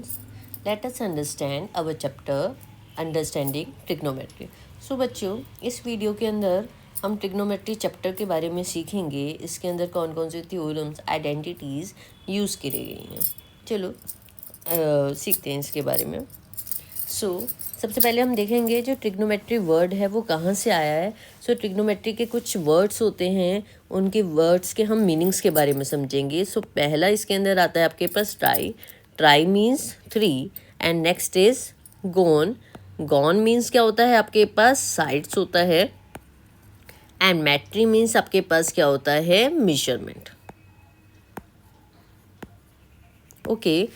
students, let us understand our chapter Understanding Trigonometry. So बच्चों, इस video के अंदर हम ट्रिग्नोमेट्री चैप्टर के बारे में सीखेंगे। इसके अंदर कौन कौन से थ्योरम्स, आइडेंटिटीज़ यूज़ की गई हैं। चलो सीखते हैं इसके बारे में। सबसे पहले हम देखेंगे जो ट्रिग्नोमेट्री वर्ड है वो कहाँ से आया है। ट्रिग्नोमेट्री के कुछ वर्ड्स होते हैं, उनके वर्ड्स के हम मीनिंग्स के बारे में समझेंगे। पहला इसके अंदर आता है आपके पास tri means 3 and next is gon means क्या होता है आपके पास साइड्स होता है एंड मेट्री मीन्स आपके पास क्या होता है मेजरमेंट। ओके,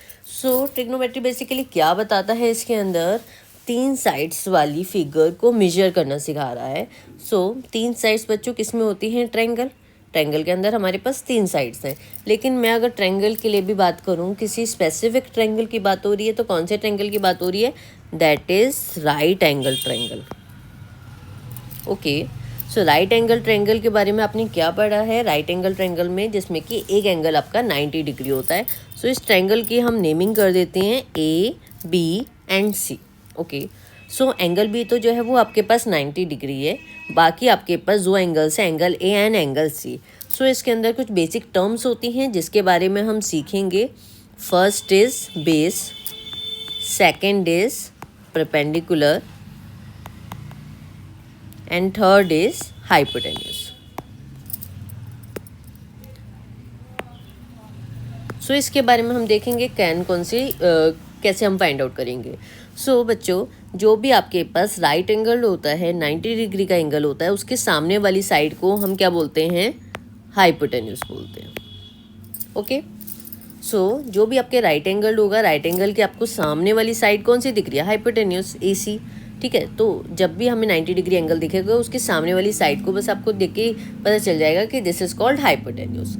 ट्रिग्नोमेट्री बेसिकली क्या बताता है, इसके अंदर 3 साइड्स वाली फिगर को मेजर करना सिखा रहा है। 3 साइड्स बच्चों किस में होती हैं? ट्रायंगल के अंदर हमारे पास 3 साइड्स हैं। लेकिन मैं अगर ट्रायंगल के लिए भी बात करूं, किसी स्पेसिफिक ट्रायंगल की बात हो रही है, तो कौन से ट्रायंगल की बात हो रही है? That is right angle triangle. Okay, right angle triangle के बारे में आपने क्या पढ़ा है? राइट एंगल ट्रायंगल में जिसमें कि एक एंगल आपका 90 डिग्री होता है। इस ट्रायंगल की हम नेमिंग कर देते हैं A, B and C. Okay, angle B तो जो है वो आपके पास 90 डिग्री है। बाकी आपके पास दो एंगल्स हैं, angle A and angle C. इसके अंदर कुछ बेसिक टर्म्स होती हैं जिसके बारे में हम सीखेंगे। First is base, second is perpendicular and third is hypotenuse. इसके बारे में हम देखेंगे कैसे हम फाइंड आउट करेंगे। बच्चों, जो भी आपके पास राइट एंगल होता है, 90 डिग्री का एंगल होता है, उसके सामने वाली साइड को हम क्या बोलते हैं? हाइपोटेन्यूज बोलते हैं। ओके, जो भी आपके राइट एंगल होगा, राइट एंगल के आपको सामने वाली साइड कौन सी दिख रही है? Hypotenuse, AC। ठीक है, तो जब भी हमें 90 डिग्री एंगल दिखेगा, उसके सामने वाली साइड को बस आपको देख के पता चल जाएगा कि दिस इज कॉल्ड हाइपोटेन्यूज।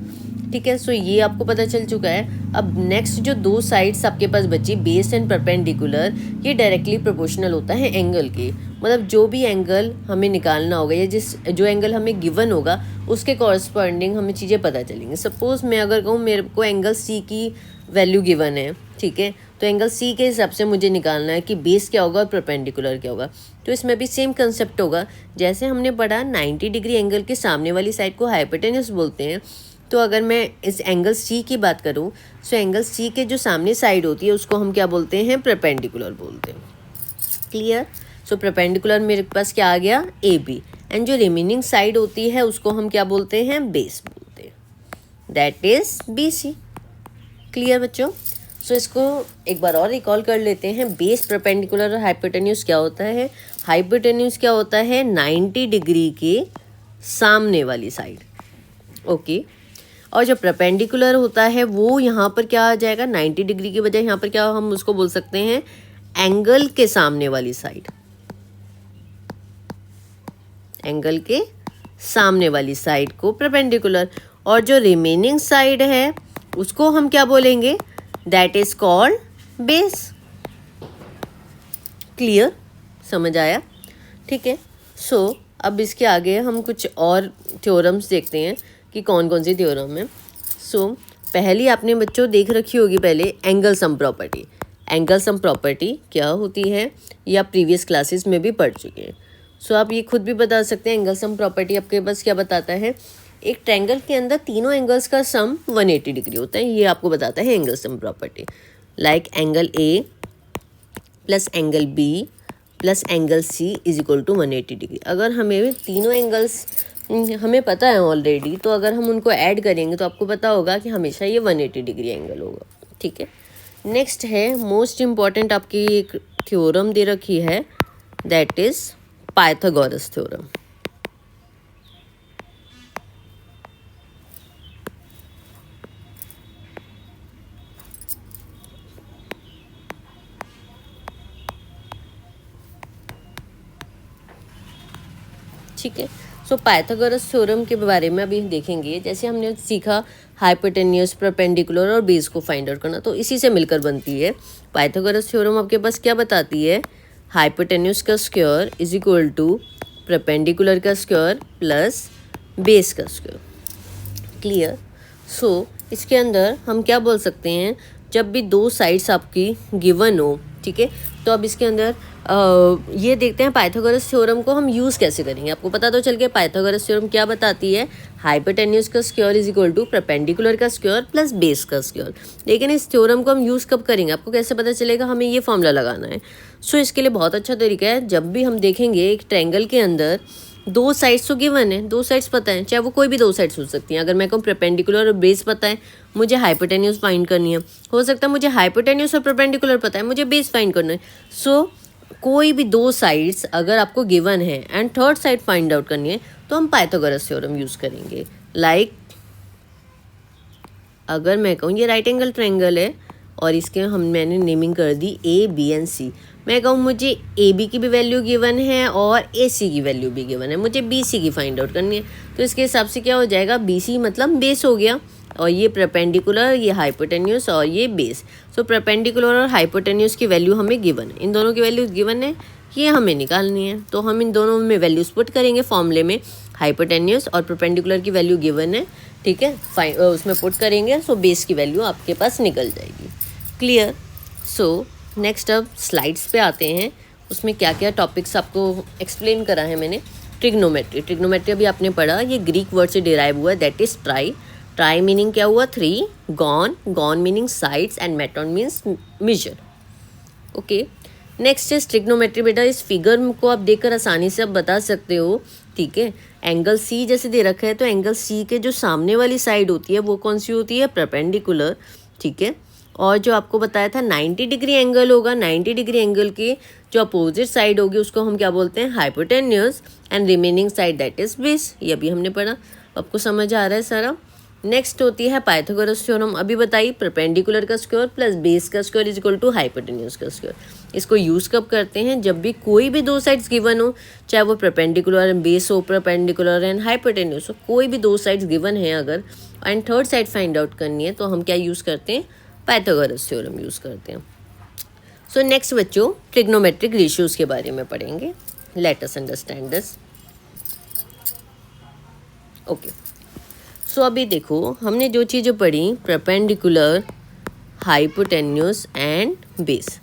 ठीक है, ये आपको पता चल चुका है। अब नेक्स्ट जो 2 साइड्स आपके पास बची, बेस एंड परपेंडिकुलर, ये डायरेक्टली प्रोपोर्शनल होता है एंगल के। मतलब जो भी एंगल हमें निकालना होगा या जो एंगल हमें गिवन होगा उसके कॉरस्पॉन्डिंग हमें चीज़ें पता चलेंगी। सपोज मैं अगर कहूँ मेरे को एंगल सी की वैल्यू गिवन है, ठीक है, तो एंगल सी के हिसाब से मुझे निकालना है कि बेस क्या होगा और परपेंडिकुलर क्या होगा। तो इसमें भी सेम कंसेप्ट होगा। जैसे हमने पढ़ा 90 डिग्री एंगल के सामने वाली साइड को हाइपोटेन्यूज बोलते हैं, तो अगर मैं इस एंगल सी की बात करूं, एंगल सी के जो सामने साइड होती है उसको हम क्या बोलते हैं? परपेंडिकुलर बोलते हैं। क्लियर? परपेंडिकुलर मेरे पास क्या आ गया? AB, एंड जो रिमेनिंग साइड होती है उसको हम क्या बोलते हैं? बेस बोलते हैं, दैट इज BC। क्लियर बच्चों? इसको एक बार और रिकॉल कर लेते हैं। बेस, परपेंडिकुलर और हाइपोटेन्यूज क्या होता है? हाइपोटेन्यूज क्या होता है? 90 डिग्री के सामने वाली साइड। ओके, और जो परपेंडिकुलर होता है वो यहाँ पर क्या आ जाएगा? 90 डिग्री की बजाय यहाँ पर क्या हम उसको बोल सकते हैं? एंगल के सामने वाली साइड। एंगल के सामने वाली साइड को परपेंडिकुलर, और जो रिमेनिंग साइड है उसको हम क्या बोलेंगे? That is called base. Clear? समझ आया? ठीक है, अब इसके आगे हम कुछ और थ्योरम्स देखते हैं कि कौन कौन सी थ्योरम है। पहली आपने बच्चों देख रखी होगी पहले, angle sum property. Angle sum property क्या होती है ये आप प्रीवियस क्लासेस में भी पढ़ चुके हैं। आप ये खुद भी बता सकते हैं एंगल सम प्रॉपर्टी आपके पास क्या बताता है। एक ट्रायंगल के अंदर तीनों एंगल्स का सम 180 डिग्री होता है, ये आपको बताता है angle sum property. Like angle A plus angle B plus angle C is equal to 180 degree. अगर हमें तीनों एंगल्स हमें पता है ऑलरेडी, तो अगर हम उनको ऐड करेंगे तो आपको पता होगा कि हमेशा ये 180 डिग्री एंगल होगा। ठीक है, नेक्स्ट है मोस्ट इम्पॉर्टेंट आपकी एक थ्योरम दे रखी है, दैट इज पाइथागोरस थ्योरम। ठीक है, पाइथागोरस थ्योरम के बारे में अभी देखेंगे। जैसे हमने सीखा हाइपोटेन्यूज, परपेंडिकुलर और बेस को फाइंड आउट करना, तो इसी से मिलकर बनती है पाइथागोरस थ्योरम। आपके पास क्या बताती है? हाइपोटेन्यूज का square is equal to perpendicular का स्क्वायर प्लस बेस का स्क्वायर। क्लियर? इसके अंदर हम क्या बोल सकते हैं? जब भी दो साइड्स आपकी गिवन हो, ठीक है, तो अब इसके अंदर ये देखते हैं पाइथागोरस थ्योरम को हम यूज़ कैसे करेंगे। आपको पता तो चल गया पाइथागोरस थ्योरम क्या बताती है, हाइपोटेन्यूज का square is equal to perpendicular का स्क्वायर प्लस बेस का स्क्वायर। लेकिन इस थ्योरम को हम यूज़ कब करेंगे, आपको कैसे पता चलेगा, हमें ये फॉर्मूला लगाना है। सो इसके लिए बहुत अच्छा तरीका है, जब भी हम देखेंगे एक ट्रायंगल के अंदर दो साइड्स तो गिवन है, दो साइड्स पता है, चाहे वो कोई भी दो साइड्स हो सकती हैं। अगर मैं कहूँ परपेंडिकुलर और बेस पता है, मुझे हाइपोटेन्यूज फाइंड करनी है, हो सकता है मुझे हाइपोटेन्यूज और परपेंडिकुलर पता है, मुझे बेस फाइंड करना है। सो कोई भी दो साइड्स अगर आपको गिवन है and third side find out करनी है तो हम पाइथागोरस थ्योरम यूज़ करेंगे। लाइक अगर मैं कहूँ ये राइट एंगल ट्रायंगल है और इसके मैंने नेमिंग कर दी ए बी एंड सी। मैं कहूँ मुझे ए बी की भी वैल्यू गिवन है और ए सी की वैल्यू भी गिवन है, मुझे बी सी की फाइंड आउट करनी है। तो इसके हिसाब से क्या हो जाएगा, बी सी मतलब बेस हो गया, और ये परपेंडिकुलर, ये हाइपोटेन्यूज और ये बेस। सो परपेंडिकुलर और हाइपोटेन्यूज की वैल्यू हमें गिवन है, इन दोनों की वैल्यूज गिवन है, ये हमें निकालनी है। तो हम इन दोनों में वैल्यूज पुट करेंगे फॉर्मूले में, हाइपोटेन्यूज और परपेंडिकुलर की वैल्यू गिवन है, ठीक है, उसमें पुट करेंगे। सो बेस की वैल्यू आपके पास निकल जाएगी। क्लियर। सो नेक्स्ट अब स्लाइड्स पे आते हैं, उसमें क्या क्या टॉपिक्स आपको एक्सप्लेन करा है मैंने। ट्रिग्नोमेट्री, ट्रिग्नोमेट्री अभी आपने पढ़ा, ये ग्रीक वर्ड से डिराइव हुआ है, that is tri. Tri meaning क्या हुआ, three, gon, gon meaning sides and metron means measure. Okay, next है ट्रिग्नोमेट्री। बेटा इस फिगर को आप देखकर आसानी से आप बता सकते हो, ठीक है। एंगल सी जैसे दे रखा है तो एंगल सी के जो सामने वाली साइड होती है वो कौन सी होती है, परपेंडिकुलर, ठीक है। और जो आपको बताया था 90 डिग्री एंगल होगा, 90 डिग्री एंगल की जो अपोजिट साइड होगी उसको हम क्या बोलते हैं, hypotenuse, and remaining side that is base. ये अभी हमने पढ़ा, आपको समझ आ रहा है सारा। नेक्स्ट होती है पाइथागोरस थ्योरम, अभी बताइए, परपेंडिकुलर का स्क्वायर प्लस बेस का square is equal to hypotenuse का स्क्वायर। इसको यूज़ कब करते हैं, जब भी कोई भी दो साइड्स गिवन हो, चाहे वो परपेंडिकुलर एंड बेस हो, परपेंडिकुलर एंड हाइपोटेन्यूज हो, कोई भी दो साइड्स गिवन है अगर, and third side find out करनी है, तो हम क्या यूज़ करते हैं, पाइथागोरस थ्योरम यूज़ करते हैं। सो नेक्स्ट बच्चों ट्रिग्नोमेट्रिक रेशियोज के बारे में पढ़ेंगे। Let us understand this. Okay, so अभी देखो हमने जो चीज़ें पढ़ी, perpendicular, hypotenuse and base.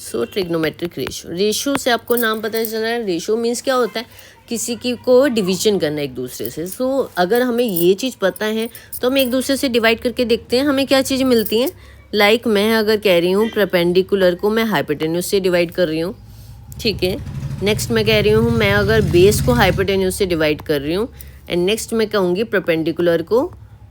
So trigonometric ratio, ratio से आपको नाम पता चल रहा है, रेशियो मीन्स क्या होता है, किसी की को डिवीजन करना एक दूसरे से। सो अगर हमें ये चीज़ पता है तो हम एक दूसरे से डिवाइड करके देखते हैं हमें क्या चीज़ मिलती हैं। लाइक मैं अगर कह रही हूँ परपेंडिकुलर को मैं हाइपोटेन्यूज से डिवाइड कर रही हूँ, ठीक है। नेक्स्ट मैं कह रही हूँ मैं अगर बेस को हाइपोटेन्यूज से डिवाइड कर रही हूँ, एंड नेक्स्ट मैं कहूँगी परपेंडिकुलर को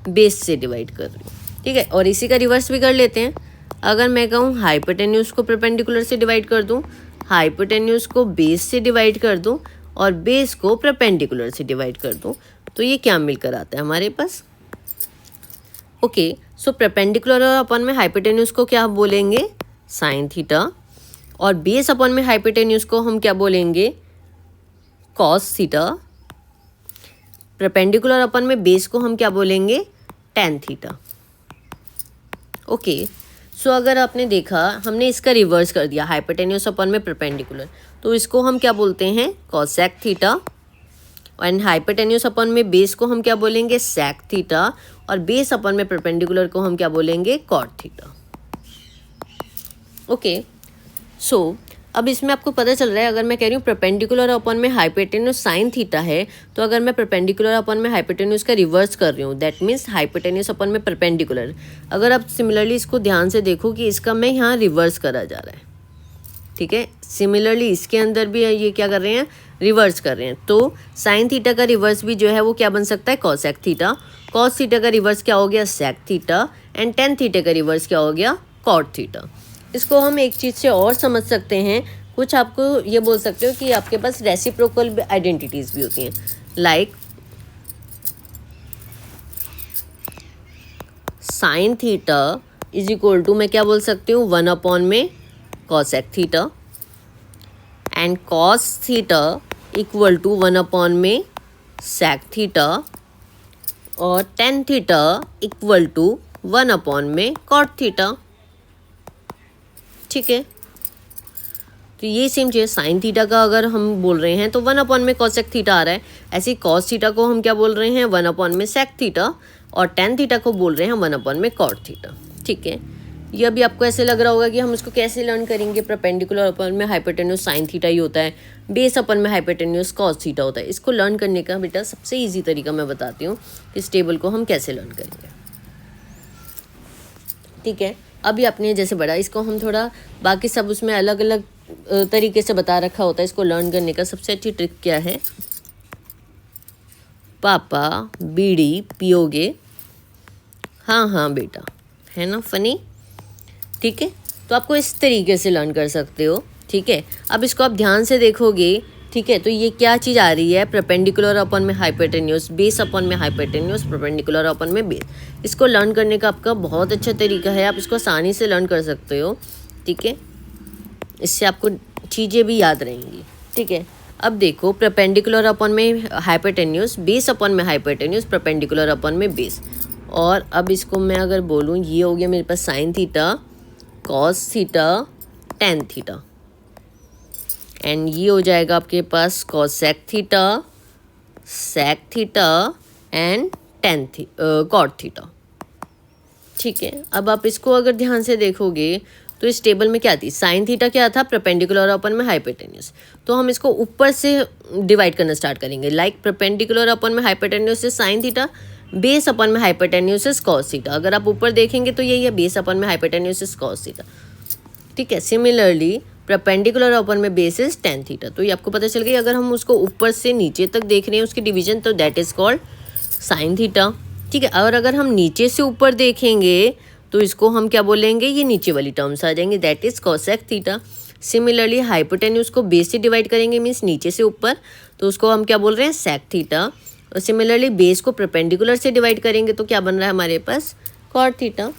बेस से डिवाइड कर रही हूँ, ठीक है। और इसी का रिवर्स भी कर लेते हैं, अगर मैं कहूँ हाइपोटेन्यूज को परपेंडिकुलर से डिवाइड कर दूँ, हाइपोटेन्यूज को बेस से डिवाइड कर दूँ, और बेस को परपेंडिकुलर से डिवाइड कर दूँ, तो ये क्या मिलकर आता है हमारे पास। ओके, सो परपेंडिकुलर अपन में हाइपोटेन्यूज को क्या बोलेंगे, साइन थीटा, और बेस अपन में हाइपोटेन्यूज को हम क्या बोलेंगे, कॉस थीटा। परपेंडिकुलर अपन में बेस को हम क्या बोलेंगे, टेन थीटा। ओके, सो अगर आपने देखा हमने इसका रिवर्स कर दिया, हाइपोटेन्यूज अपन में परपेंडिकुलर, तो इसको हम क्या बोलते हैं, कॉसेक थीटा, एंड हाइपोटेन्यूज अपन में बेस को हम क्या बोलेंगे, सेक थीटा, और बेस अपन में परपेंडिकुलर को हम क्या बोलेंगे, कॉट थीटा। ओके, सो अब इसमें आपको पता चल रहा है, अगर मैं कह रही हूँ परपेंडिकुलर अपन में हाइपोटेन्यूज साइन थीटा है, तो अगर मैं परपेंडिकुलर अपन में हाइपोटेन्यूज का रिवर्स कर रही हूँ, दैट मीन्स हाइपोटेन्यूज अपन में परपेंडिकुलर। अगर आप सिमिलरली इसको ध्यान से देखो कि इसका मैं यहाँ रिवर्स करा जा रहा है, ठीक है। सिमिलरली इसके अंदर भी ये क्या कर रहे हैं, रिवर्स कर रहे हैं। तो साइन थीटा का रिवर्स भी जो है वो क्या बन सकता है, कॉसेक थीटा। कॉस थीटा का रिवर्स क्या हो गया, sec theta, and tan theta का रिवर्स क्या हो गया, कॉट थीटा। इसको हम एक चीज़ से और समझ सकते हैं, कुछ आपको ये बोल सकते हो कि आपके पास रेसिप्रोकल आइडेंटिटीज़ भी होती हैं। Like sine theta is equal to मैं क्या बोल सकती हूँ, 1 में cosec theta, and cos theta equal to 1 में सेक थीटा, और टेन थीटा इक्वल टू 1 में कॉट थीटा, ठीक है। तो ये सेम चीज़ साइन थीटा का अगर हम बोल रहे हैं तो 1 में कॉसेक थीटा आ रहा है, ऐसे ही कॉस थीटा को हम क्या बोल रहे हैं 1 में सेक थीटा, और टेन थीटा को बोल रहे हैं 1 में कॉट थीटा। ठीक है, ये अभी आपको ऐसे लग रहा होगा कि हम इसको कैसे लर्न करेंगे, परपेंडिकुलर अपन में हाइपोटेन्यूज साइन थीटा ही होता है, बेस अपन में हाइपोटेन्यूज कॉस थीटा होता है। इसको लर्न करने का बेटा सबसे ईजी तरीका मैं बताती हूँ, इस टेबल को हम कैसे लर्न करेंगे। ठीक है, अभी आपने जैसे बढ़ा, इसको हम थोड़ा बाकी सब उसमें अलग अलग तरीके से बता रखा होता है। इसको लर्न करने का सबसे अच्छी ट्रिक क्या है, पापा बीड़ी पियोगे, हाँ हाँ बेटा, है ना फनी। ठीक है, तो आपको इस तरीके से लर्न कर सकते हो। ठीक है, अब इसको आप ध्यान से देखोगे। ठीक है, तो ये क्या चीज़ आ रही है, परपेंडिकुलर अपन में हाइपोटेन्यूज, बेस अपन में हाइपोटेन्यूज, परपेंडिकुलर अपन में बेस। इसको लर्न करने का आपका बहुत अच्छा तरीका है, आप इसको आसानी से लर्न कर सकते हो। ठीक है, इससे आपको चीज़ें भी याद रहेंगी। ठीक है, अब देखो परपेंडिकुलर अपन में हाइपोटेन्यूज, बेस अपन में हाइपोटेन्यूज, परपेंडिकुलर अपन में बेस। और अब इसको मैं अगर बोलूँ, ये हो गया मेरे पास sine theta, cos theta, tan theta, and ये हो जाएगा आपके पास cosec theta, sec theta and tan cot theta. ठीक है, अब आप इसको अगर ध्यान से देखोगे तो इस टेबल में क्या थी, साइन थीटा क्या था, परपेंडिकुलर अपन में हाइपोटेन्यूज। तो हम इसको ऊपर से डिवाइड करना स्टार्ट करेंगे, लाइक परपेंडिकुलर अपन में हाइपोटेन्यूज से साइन थीटा, बेस अपन में हाइपोटेन्यूज से कॉस थीटा। अगर आप ऊपर देखेंगे तो यही है, बेस अपन में हाइपोटेन्यूज से कॉस थीटा। ठीक है, सिमिलरली परपेंडिकुलर अपन में बेस इज टेन थीटा। तो ये आपको पता चल गई, अगर हम उसको ऊपर से नीचे तक देख रहे हैं उसकी डिवीजन, तो that is called sine theta. ठीक है, और अगर हम नीचे से ऊपर देखेंगे तो इसको हम क्या बोलेंगे, ये नीचे वाली टर्म्स आ जाएंगे, that is cosec theta. Similarly hypotenuse को बेस से डिवाइड करेंगे, मीन्स नीचे से ऊपर, तो उसको हम क्या बोल रहे हैं, सेक थीटा। और सिमिलरली बेस को परपेंडिकुलर से डिवाइड करेंगे तो क्या बन रहा है हमारे पास, कॉट थीटा।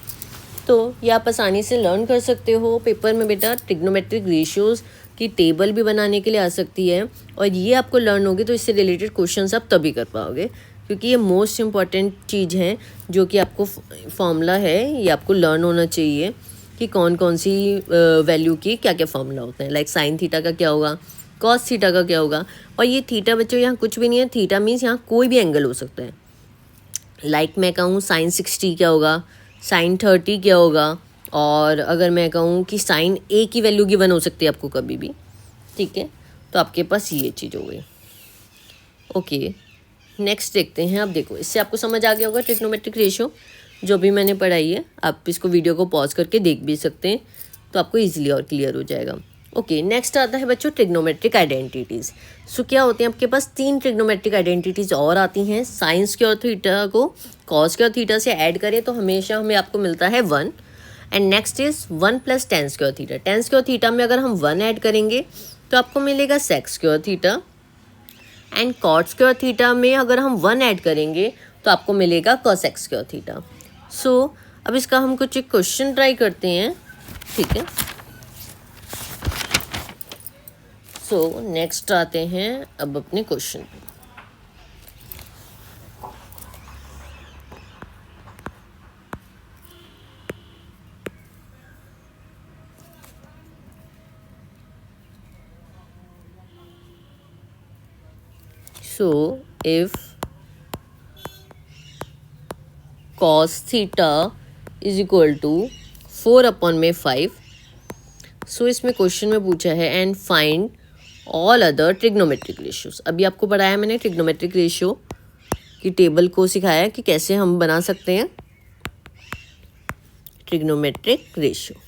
तो ये आप आसानी से लर्न कर सकते हो। पेपर में बेटा ट्रिग्नोमेट्रिक रेशियोज़ की टेबल भी बनाने के लिए आ सकती है, और ये आपको लर्न होगी तो इससे रिलेटेड क्वेश्चंस आप तभी कर पाओगे, क्योंकि ये मोस्ट इम्पॉर्टेंट चीज़ है जो कि आपको फॉर्मूला है, ये आपको लर्न होना चाहिए कि कौन कौन सी वैल्यू की क्या क्या फॉर्मूला होते हैं। लाइक साइन थीटा का क्या होगा, कॉस थीटा का क्या होगा। और ये थीटा बच्चों यहाँ कुछ भी नहीं है, थीटा मीन्स यहाँ कोई भी एंगल हो सकता है। लाइक मैं कहूँ साइन 60 क्या होगा, साइन 30 क्या होगा, और अगर मैं कहूँ कि साइन ए की वैल्यू गिवन हो सकती है आपको कभी भी। ठीक है, तो आपके पास ये चीज़ हो गई। ओके, नेक्स्ट देखते हैं। अब देखो, इससे आपको समझ आ गया होगा ट्रिग्नोमेट्रिक रेशियो जो भी मैंने पढ़ाई है। आप इसको वीडियो को पॉज करके देख भी सकते हैं, तो आपको ईजिली और क्लियर हो जाएगा। ओके, नेक्स्ट आता है बच्चों ट्रिग्नोमेट्रिक आइडेंटिटीज़। सो क्या होते हैं आपके पास, 3 ट्रिग्नोमेट्रिक आइडेंटिटीज़ और आती हैं। साइन स्क्वायर थीटा को कॉस स्क्वायर थीटा से ऐड करें तो हमेशा हमें आपको मिलता है 1, and next is 1 + tan square theta. Tan square theta में अगर हम 1 ऐड करेंगे तो आपको मिलेगा sec square theta, and cot square theta में अगर हम 1 ऐड करेंगे तो आपको मिलेगा कॉसेक स्क्वायर थीटा। सो अब इसका हम कुछ एक क्वेश्चन ट्राई करते हैं। ठीक है, सो नेक्स्ट आते हैं अब अपने क्वेश्चन पे। So if cos theta is equal to 4/5, सो इसमें क्वेश्चन में पूछा है and find all other trigonometric ratios. अभी आपको पढ़ाया मैंने ट्रिग्नोमेट्रिक रेशियो की टेबल को सिखाया कि कैसे हम बना सकते हैं ट्रिग्नोमेट्रिक रेशियो।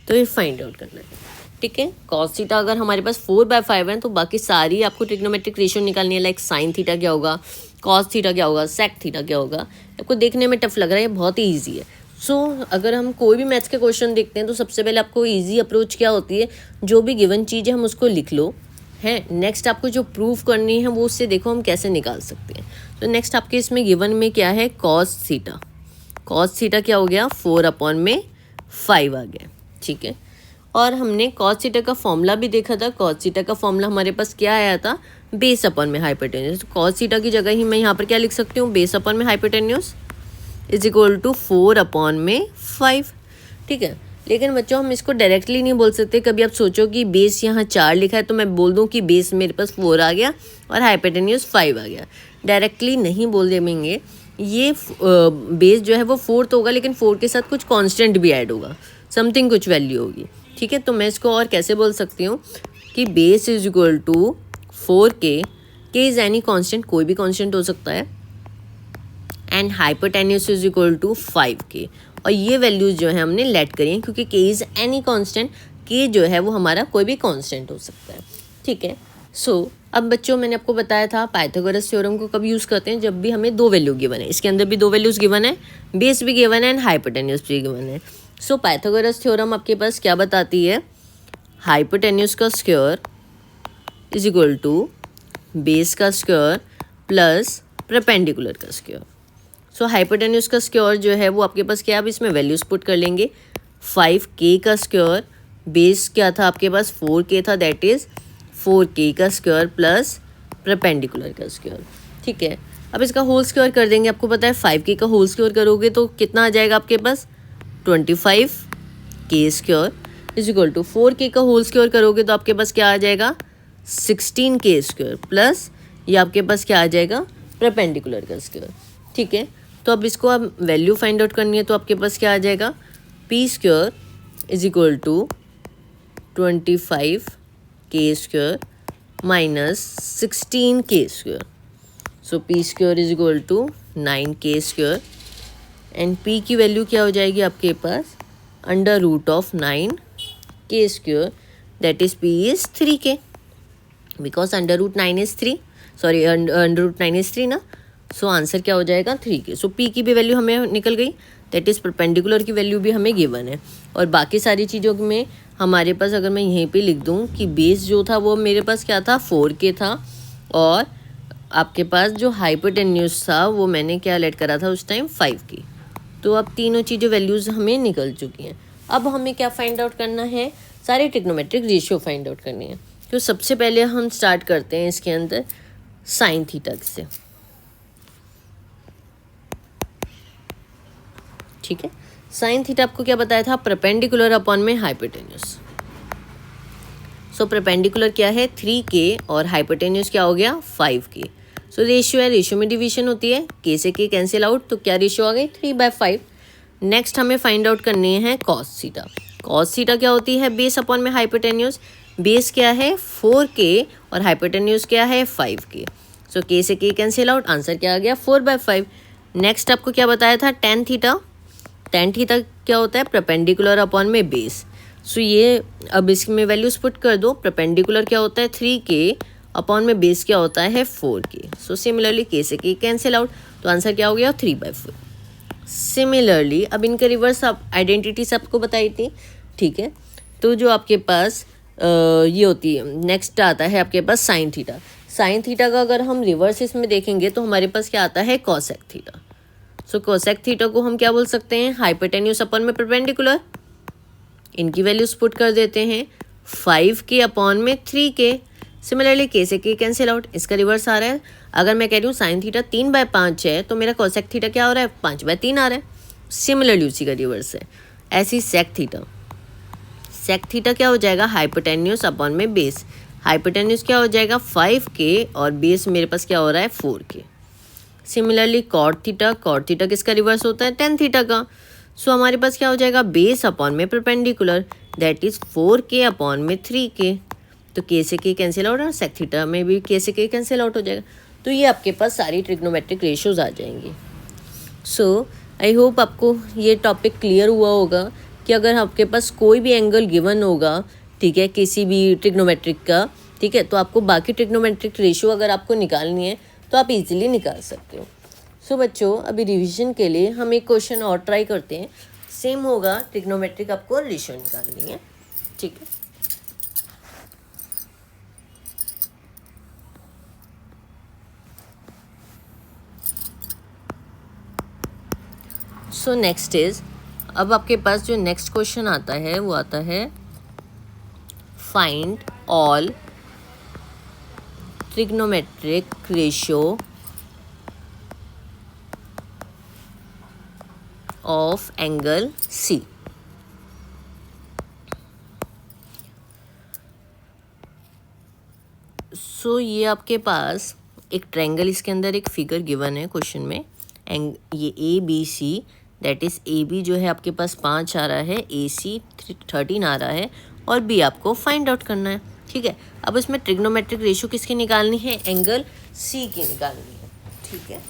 तो ये फाइंड आउट करना है। ठीक है, कॉस थीटा अगर हमारे पास 4/5 है तो बाकी सारी आपको ट्रिग्नोमेट्रिक रेशियो निकालनी है। लाइक साइन थीटा क्या होगा, कॉस थीटा क्या होगा, सेक थीटा क्या होगा। आपको देखने में टफ लग रहा है, ये बहुत ही ईजी है। सो अगर हम कोई भी मैथ्स के क्वेश्चन देखते हैं तो सबसे पहले आपको ईजी अप्रोच क्या होती है, जो भी गिवन चीज़ है हम उसको लिख लो है। नेक्स्ट आपको जो प्रूफ करनी है वो उससे देखो हम कैसे निकाल सकते हैं। तो नेक्स्ट आपके इसमें गिवन में क्या है, कॉस थीटा। कॉस थीटा क्या हो गया, 4/5 आ गया। ठीक है, और हमने कॉस थीटा का फॉर्मूला भी देखा था। कॉस थीटा का फॉर्मूला हमारे पास क्या आया था, बेस अपन में हाइपोटेन्यूज। तो कॉस थीटा की जगह ही मैं यहाँ पर क्या लिख सकती हूँ, बेस अपन में हाइपोटेन्यूज इज इक्वल टू 4/5। ठीक है, लेकिन बच्चों हम इसको डायरेक्टली नहीं बोल सकते। कभी आप सोचो कि बेस यहाँ 4 लिखा है तो मैं बोल दूँ कि बेस मेरे पास 4 आ गया और हाइपोटेन्यूज 5 आ गया, डायरेक्टली नहीं बोल देंगे। ये बेस जो है वो 4 तो होगा, लेकिन 4 के साथ कुछ कांस्टेंट भी ऐड होगा, समथिंग कुछ वैल्यू होगी, ठीक है। तो मैं इसको और कैसे बोल सकती हूँ कि base is equal to 4k, के इज़ एनी कांस्टेंट, कोई भी कांस्टेंट हो सकता है, and hypotenuse is equal to 5k। और ये वैल्यूज जो है हमने लेट करी हैं क्योंकि के इज़ एनी कांस्टेंट, के जो है वो हमारा कोई भी कांस्टेंट हो सकता है, ठीक है। सो अब बच्चों मैंने आपको बताया था पाइथागोरस थ्योरम को कब यूज़ करते हैं, जब भी हमें 2 वैल्यू गिवन है। इसके अंदर भी 2 वैल्यूज़ गिवन है, बेस भी गिवन है एंड हाइपोटेन्यूज भी गिवन है। सो पाइथागोरस थ्योरम आपके पास क्या बताती है, हाइपोटेन्यूज का square is equal to base का स्क्वायर प्लस परपेंडिकुलर का स्क्वायर। सो हाइपोटेन्यूज का स्क्वायर जो है वो आपके पास क्या है, अब इसमें वैल्यूज पुट कर लेंगे। 5k का स्क्वायर, बेस क्या था आपके पास 4k था, दैट इज 4k का स्क्वायर प्लस परपेंडिकुलर का स्क्वायर, ठीक है। अब इसका होल स्क्वायर कर देंगे। आपको पता है 5k का होल स्क्वायर करोगे तो कितना आ जाएगा आपके पास 25k square is equal to 4k का होल स्क्वायर करोगे तो आपके पास क्या आ जाएगा 16k स्क्वायर प्लस ये आपके पास क्या आ जाएगा परपेंडिकुलर का स्क्वायर, ठीक है। तो अब इसको आप वैल्यू फाइंड आउट करनी है तो आपके पास क्या आ जाएगा, P square is equal to 25k square minus 16k square. So P square is equal to 9k square and P की वैल्यू क्या हो जाएगी आपके पास under root of 9k square, that is P is 3k, because under root 9 is 3, sorry under root 9 is 3 ना। So answer क्या हो जाएगा 3k। सो पी की भी वैल्यू हमें निकल गई, दैट इज़ परपेंडिकुलर की वैल्यू भी हमें गिवन है। और बाकी सारी चीज़ों में हमारे पास अगर मैं यहीं पे लिख दूँ कि बेस जो था वो मेरे पास क्या था 4k था, और आपके पास जो हाइपोटेन्यूज था वो मैंने क्या लेट करा था उस टाइम 5k। तो अब तीनों चीज़ें वैल्यूज़ हमें निकल चुकी हैं। अब हमें क्या फाइंड आउट करना है, सारे ट्रिग्नोमेट्रिक रेशियो फाइंड आउट करनी है। तो सबसे पहले हम स्टार्ट करते हैं इसके अंदर साइन थीटा से, ठीक है। साइन थीटा आपको क्या बताया था, परपेंडिकुलर अपॉन में हाइपोटेन्यूज। सो परपेंडिकुलर क्या है 3k और हाइपोटेन्यूज क्या हो गया 5k। सो रेशियो है, रेशियो में डिवीजन होती है, k से k कैंसिल आउट, तो क्या रेशियो आ गई 3/5। नेक्स्ट हमें फाइंड आउट करनी है कॉस थीटा। कॉस थीटा क्या होती है, बेस अपॉन में हाइपोटेन्यूज। बेस क्या है 4k और हाइपोटेन्यूज क्या है 5k। सो k से k कैंसिल आउट, आंसर क्या आ गया 4/5। नेक्स्ट आपको क्या बताया था टेन थीटा। टेन थीटा क्या होता है, परपेंडिकुलर अपॉन में बेस। सो ये अब इसमें वैल्यूज पुट कर दो। परपेंडिकुलर क्या होता है 3k अपॉन में बेस क्या होता है 4k। सो सिमिलरली k से k कैंसिल आउट, तो आंसर क्या हो गया 3/4। सिमिलरली अब इनके रिवर्स आप आइडेंटिटीज आपको बताई थी, ठीक है। तो जो आपके पास ये होती है, नेक्स्ट आता है आपके पास साइन थीटा। साइन थीटा का अगर हम रिवर्स इसमें देखेंगे तो हमारे पास क्या आता है कोसेक थीटा। सो कोसेक थीटा को हम क्या बोल सकते हैं, हाइपोटेन्यूज अपॉन में परपेंडिकुलर। इनकी वैल्यूज पुट कर देते हैं 5k अपॉन में 3k। सिमिलरली k से k कैंसिल आउट, इसका रिवर्स आ रहा है। अगर मैं कह रही हूँ साइन थीटा 3/5 है तो मेरा कोसेक थीटा क्या हो रहा है 5/3 आ रहा है। सिमिलरली उसी का रिवर्स है। ऐसी सेक थीटा, सेक थीटा क्या हो जाएगा हाइपोटेन्यूज अपॉन में बेस। हाइपोटेन्यूज क्या हो जाएगा 5k और बेस मेरे पास क्या हो रहा है 4k। Similarly cot theta, cot theta किसका रिवर्स होता है टेन थीटा का। सो हमारे पास क्या हो जाएगा बेस अपॉन में perpendicular, that is 4k upon में 3k। तो k से k कैंसिल आउट और सेक थीटा में भी k से k कैंसिल आउट हो जाएगा। तो ये आपके पास सारी ट्रिग्नोमेट्रिक रेशियोज आ जाएंगी। सो आई होप आपको ये टॉपिक क्लियर हुआ होगा कि अगर आपके पास कोई भी एंगल गिवन होगा, ठीक है, किसी भी ट्रिग्नोमेट्रिक का, ठीक है, तो आपको बाकी ट्रिग्नोमेट्रिक रेशियो अगर आपको निकालनी है तो आप इजीली निकाल सकते हो। सो बच्चों अभी रिवीजन के लिए हम एक क्वेश्चन और ट्राई करते हैं। सेम होगा, ट्रिग्नोमेट्रिक आपको रेशियो निकालनी है, ठीक है। सो नेक्स्ट इज, अब आपके पास जो नेक्स्ट क्वेश्चन आता है वो आता है find all trigonometric ratio of angle C। सो ये आपके पास एक ट्रायंगल, इसके अंदर एक फिगर गिवन है क्वेश्चन में, एंड ये ABC, दैट इज़ AB जो है आपके पास 5 आ रहा है, AC 13 आ रहा है, और B आपको फाइंड आउट करना है। ठीक है, अब इसमें ट्रिग्नोमेट्रिक रेशियो किसकी निकालनी है? एंगल C की निकालनी है। ठीक है,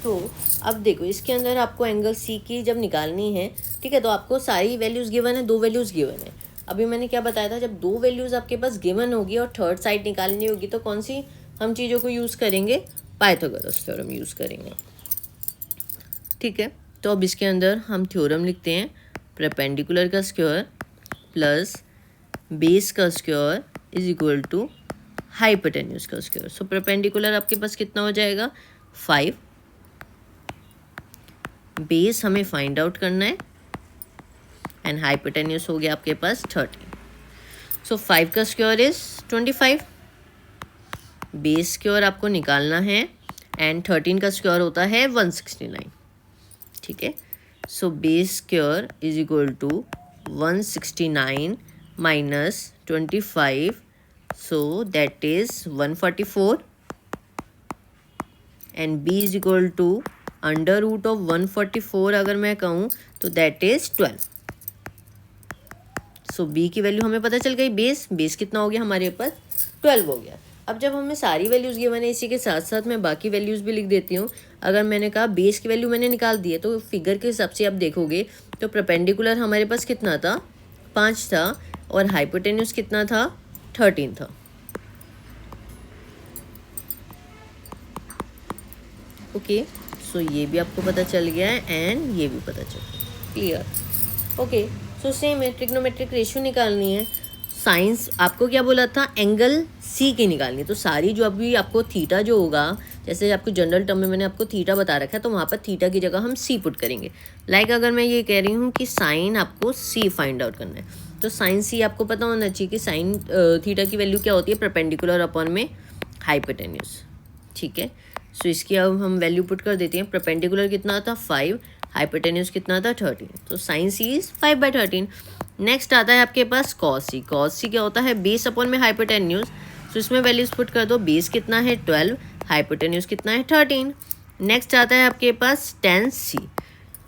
तो अब देखो इसके अंदर आपको एंगल C की जब निकालनी है, ठीक है, तो आपको सारी वैल्यूज़ गिवन है, 2 वैल्यूज़ गिवन है। अभी मैंने क्या बताया था, जब 2 वैल्यूज़ आपके पास गिवन होगी और थर्ड साइड निकालनी होगी तो कौन सी हम चीज़ों को यूज़ करेंगे? पाइथागोरस थ्योरम यूज़ करेंगे। ठीक है, तो अब इसके अंदर हम थ्योरम लिखते हैं, परपेंडिकुलर का स्क्वायर प्लस बेस का square is equal to hypotenuse का स्क्वायर। सो परपेंडिकुलर आपके पास कितना हो जाएगा? 5, बेस हमें फाइंड आउट करना है, एंड हाइपोटेन्यूज हो गया आपके पास 13। सो 5 का स्क्वायर इज 25, बेस स्क्वायर आपको निकालना है, एंड 13 का स्क्वायर होता है 169। ठीक है, so base square is equal to 169 minus 25, so that is 144, and b is equal to under root of 144 अगर मैं कहूँ तो दैट इज 12। सो b की वैल्यू हमें पता चल गई, बेस कितना हो गया हमारे पास? 12 हो गया। अब जब हमें सारी वैल्यूज़ गिवन है, इसी के साथ साथ मैं बाकी वैल्यूज़ भी लिख देती हूँ। अगर मैंने कहा बेस की वैल्यू मैंने निकाल दी है, तो फिगर के हिसाब से आप देखोगे तो परपेंडिकुलर हमारे पास कितना था? 5 था, और हाइपोटेन्यूज कितना था? 13 था। ओके, सो ये भी आपको पता चल गया है, एंड ये भी पता चल गया। क्लियर? ओके, सो सेम है, ट्रिग्नोमेट्रिक रेशियो निकालनी है। साइंस आपको क्या बोला था? एंगल सी की निकालनी है। तो सारी जो अभी आपको थीटा जो होगा, जैसे आपको जनरल टर्म में मैंने आपको थीटा बता रखा है, तो वहाँ पर थीटा की जगह हम सी पुट करेंगे। लाइक अगर मैं ये कह रही हूँ कि साइन आपको सी फाइंड आउट करना है, तो साइन सी आपको पता होना चाहिए कि साइन थीटा की वैल्यू क्या होती है? परपेंडिकुलर अपॉन में हाइपोटेन्यूज। ठीक है, सो इसकी अब हम वैल्यू पुट कर देते हैं। परपेंडिकुलर कितना था? 5, हाइपोटेन्यूज कितना था? 13। तो साइन सी इज 5/13। नेक्स्ट आता है आपके पास कॉस सी। कॉस सी क्या होता है? बेस अपॉन में हाइपोटेन्यूज। सो इसमें वैल्यूज पुट कर दो, बेस कितना है? 12, हाइपोटेन्यूज कितना है? 13। नेक्स्ट आता है आपके पास टेन सी।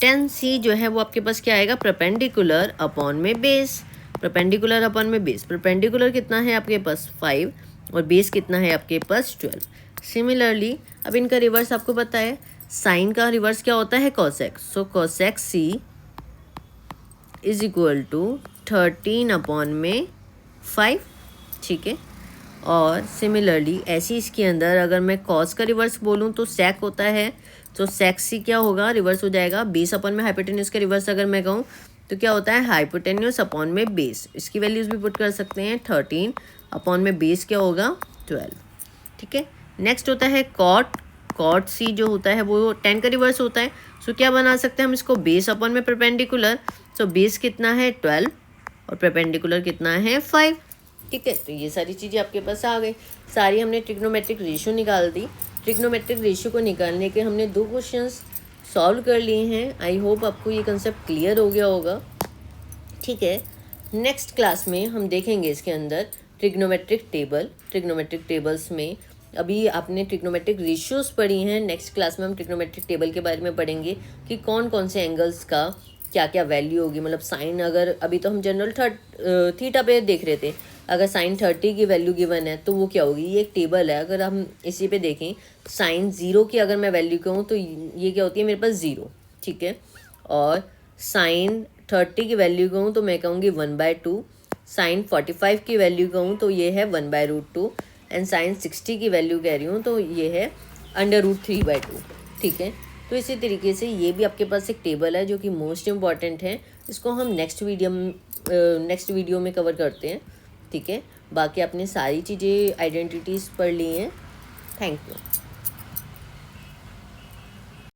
टेन सी जो है वो आपके पास क्या आएगा? परपेंडिकुलर अपॉन में बेस। परपेंडिकुलर अपॉन में बेस, परपेंडिकुलर कितना है आपके पास? 5, और बेस कितना है आपके पास? 12। सिमिलरली अब इनका रिवर्स आपको पता है, साइन का रिवर्स क्या होता है? Cosec. So cosec C is equal to 13 upon में 5। ठीक है, और सिमिलरली ऐसी इसके अंदर अगर मैं कॉस का रिवर्स बोलूँ तो सेक होता है, तो सेक सी क्या होगा? रिवर्स हो जाएगा। बेस अपॉन में हाइपोटेन्यूज का रिवर्स अगर मैं कहूँ तो क्या होता है? हाइपोटेन्यूज अपॉन में बेस। इसकी वैल्यूज भी पुट कर सकते हैं, 13 अपॉन में बेस क्या होगा? 12। ठीक है, नेक्स्ट होता है कॉट। कॉट सी जो होता है वो 10 का रिवर्स होता है। सो क्या बना सकते हैं हम इसको? बेस अपॉन में परपेंडिकुलर। सो बेस कितना है? 12, और परपेंडिकुलर कितना है? 5। ठीक है, तो ये सारी चीज़ें आपके पास आ गई। सारी हमने ट्रिग्नोमेट्रिक रेशियो निकाल दी। ट्रिग्नोमेट्रिक रेशियो को निकालने के हमने 2 क्वेश्चंस सॉल्व कर लिए हैं। आई होप आपको ये कंसेप्ट क्लियर हो गया होगा। ठीक है, नेक्स्ट क्लास में हम देखेंगे इसके अंदर ट्रिग्नोमेट्रिक टेबल। ट्रिग्नोमेट्रिक टेबल्स में अभी आपने ट्रिग्नोमेट्रिक रेशियोज पढ़ी हैं, नेक्स्ट क्लास में हम ट्रिग्नोमेट्रिक टेबल के बारे में पढ़ेंगे कि कौन कौन से एंगल्स का क्या क्या वैल्यू होगी। मतलब साइन, अगर अभी तो हम जनरल थीटा पे देख रहे थे, अगर साइन 30 की वैल्यू गिवन है तो वो क्या होगी? ये एक टेबल है। अगर हम इसी पे देखें, साइन 0 की अगर मैं वैल्यू कहूँ तो ये क्या होती है मेरे पास? 0। ठीक है, और साइन 30 की वैल्यू कहूँ तो मैं कहूँगी 1/2। साइन 45 की वैल्यू कहूँ तो ये है 1/√2, एंड साइन 60 की वैल्यू कह रही हूँ तो ये है √3/2। ठीक है, तो इसी तरीके से ये भी आपके पास एक टेबल है जो कि मोस्ट इम्पॉर्टेंट है। इसको हम नेक्स्ट वीडियो में कवर करते हैं। ठीक है, बाकी आपने सारी चीज़ें आइडेंटिटीज़ पढ़ ली हैं। Thank you.